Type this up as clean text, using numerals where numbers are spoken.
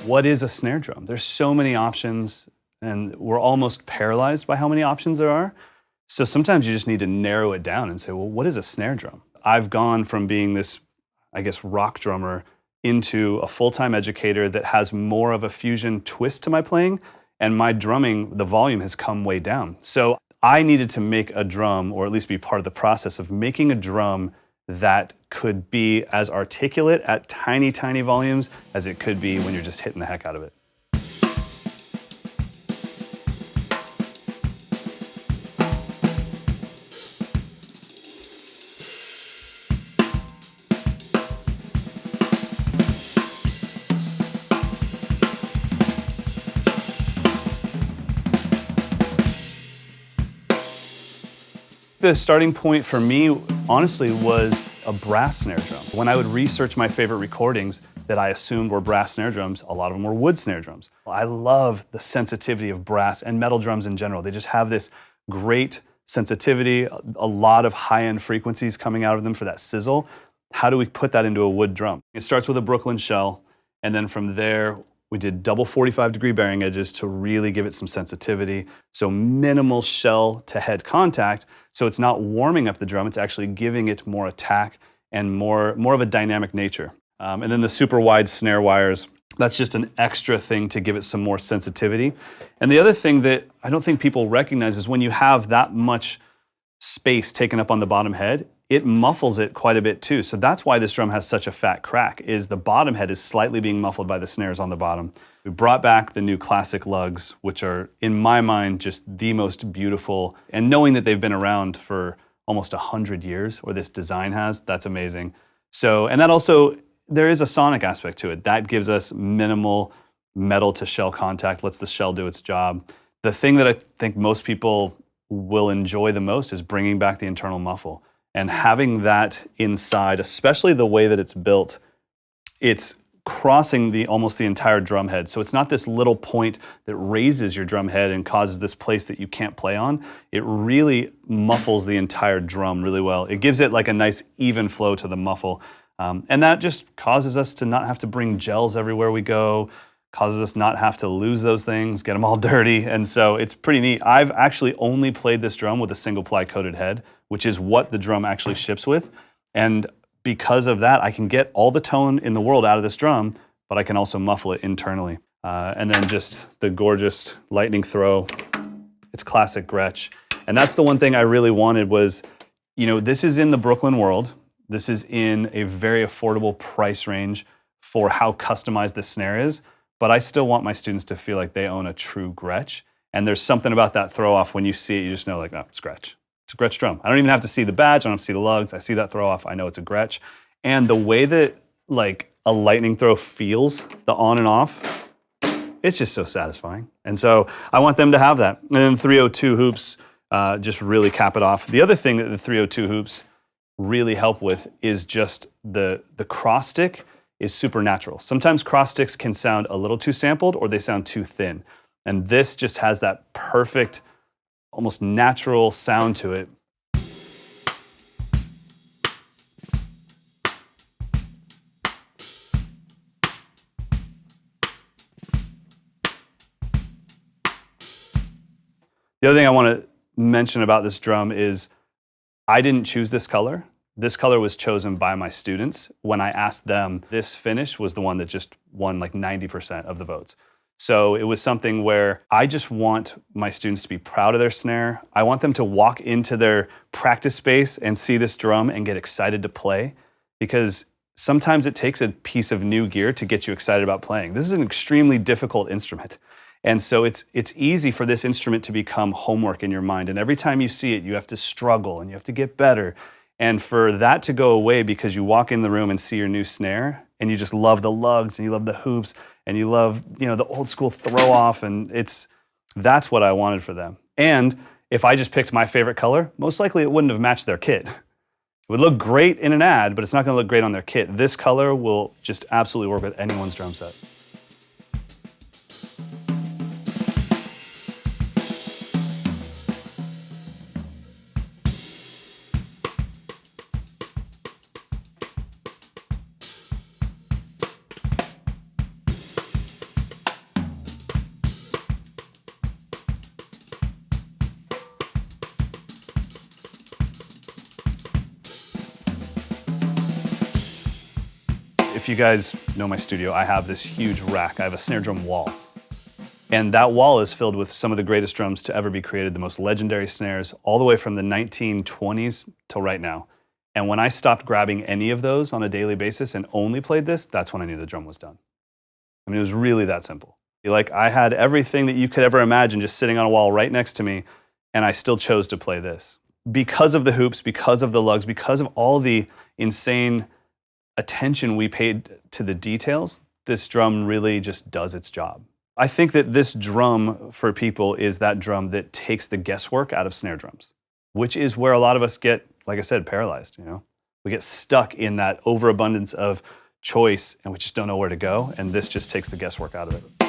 what is a snare drum? There's so many options, and we're almost paralyzed by how many options there are. So sometimes you just need to narrow it down and say, well, what is a snare drum? I've gone from being this, I guess, rock drummer into a full-time educator that has more of a fusion twist to my playing, and my drumming, the volume has come way down. So I needed to make a drum, or at least be part of the process of making a drum that could be as articulate at tiny, tiny volumes as it could be when you're just hitting the heck out of it. The starting point for me, honestly, was a brass snare drum. When I would research my favorite recordings that I assumed were brass snare drums, a lot of them were wood snare drums. I love the sensitivity of brass and metal drums in general. They just have this great sensitivity, a lot of high-end frequencies coming out of them for that sizzle. How do we put that into a wood drum? It starts with a Brooklyn shell, and then from there, we did double 45-degree bearing edges to really give it some sensitivity. So minimal shell to head contact. So it's not warming up the drum, it's actually giving it more attack and more of a dynamic nature. And then the super wide snare wires, that's just an extra thing to give it some more sensitivity. And the other thing that I don't think people recognize is when you have that much space taken up on the bottom head, it muffles it quite a bit too. So that's why this drum has such a fat crack, is the bottom head is slightly being muffled by the snares on the bottom. We brought back the new classic lugs, which are, in my mind, just the most beautiful. And knowing that they've been around for almost 100 years, or this design has, that's amazing. So, and that also, there is a sonic aspect to it. That gives us minimal metal to shell contact, lets the shell do its job. The thing that I think most people will enjoy the most is bringing back the internal muffle. And having that inside, especially the way that it's built, it's crossing almost the entire drum head. So it's not this little point that raises your drum head and causes this place that you can't play on. It really muffles the entire drum really well. It gives it like a nice even flow to the muffle. And that just causes us to not have to bring gels everywhere we go, causes us not have to lose those things, get them all dirty. And so it's pretty neat. I've actually only played this drum with a single ply coated head, which is what the drum actually ships with. And because of that, I can get all the tone in the world out of this drum, but I can also muffle it internally. And then just the gorgeous lightning throw. It's classic Gretsch. And that's the one thing I really wanted was, you know, this is in the Brooklyn world. This is in a very affordable price range for how customized this snare is. But I still want my students to feel like they own a true Gretsch. And there's something about that throw off when you see it, you just know like, oh, it's Gretsch. It's a Gretsch drum. I don't even have to see the badge. I don't have to see the lugs. I see that throw off. I know it's a Gretsch. And the way that like a lightning throw feels, the on and off, it's just so satisfying. And so I want them to have that. And then 302 hoops just really cap it off. The other thing that the 302 hoops really help with is just the cross stick is super natural. Sometimes cross sticks can sound a little too sampled or they sound too thin. And this just has that perfect, almost natural sound to it. The other thing I want to mention about this drum is I didn't choose this color. This color was chosen by my students. When I asked them, this finish was the one that just won like 90% of the votes. So it was something where I just want my students to be proud of their snare. I want them to walk into their practice space and see this drum and get excited to play, because sometimes it takes a piece of new gear to get you excited about playing. This is an extremely difficult instrument. And so it's easy for this instrument to become homework in your mind. And every time you see it, you have to struggle and you have to get better. And for that to go away because you walk in the room and see your new snare and you just love the lugs and you love the hoops and you love, you know, the old school throw off, and that's what I wanted for them. And if I just picked my favorite color, most likely it wouldn't have matched their kit. It would look great in an ad, but it's not going to look great on their kit. This color will just absolutely work with anyone's drum set. If you guys know my studio, I have this huge rack. I have a snare drum wall. And that wall is filled with some of the greatest drums to ever be created, the most legendary snares, all the way from the 1920s till right now. And when I stopped grabbing any of those on a daily basis and only played this, that's when I knew the drum was done. I mean, it was really that simple. Like, I had everything that you could ever imagine just sitting on a wall right next to me, and I still chose to play this. Because of the hoops, because of the lugs, because of all the insane attention we paid to the details, this drum really just does its job. I think that this drum for people is that drum that takes the guesswork out of snare drums, which is where a lot of us get, like I said, paralyzed. We get stuck in that overabundance of choice and we just don't know where to go, and this just takes the guesswork out of it.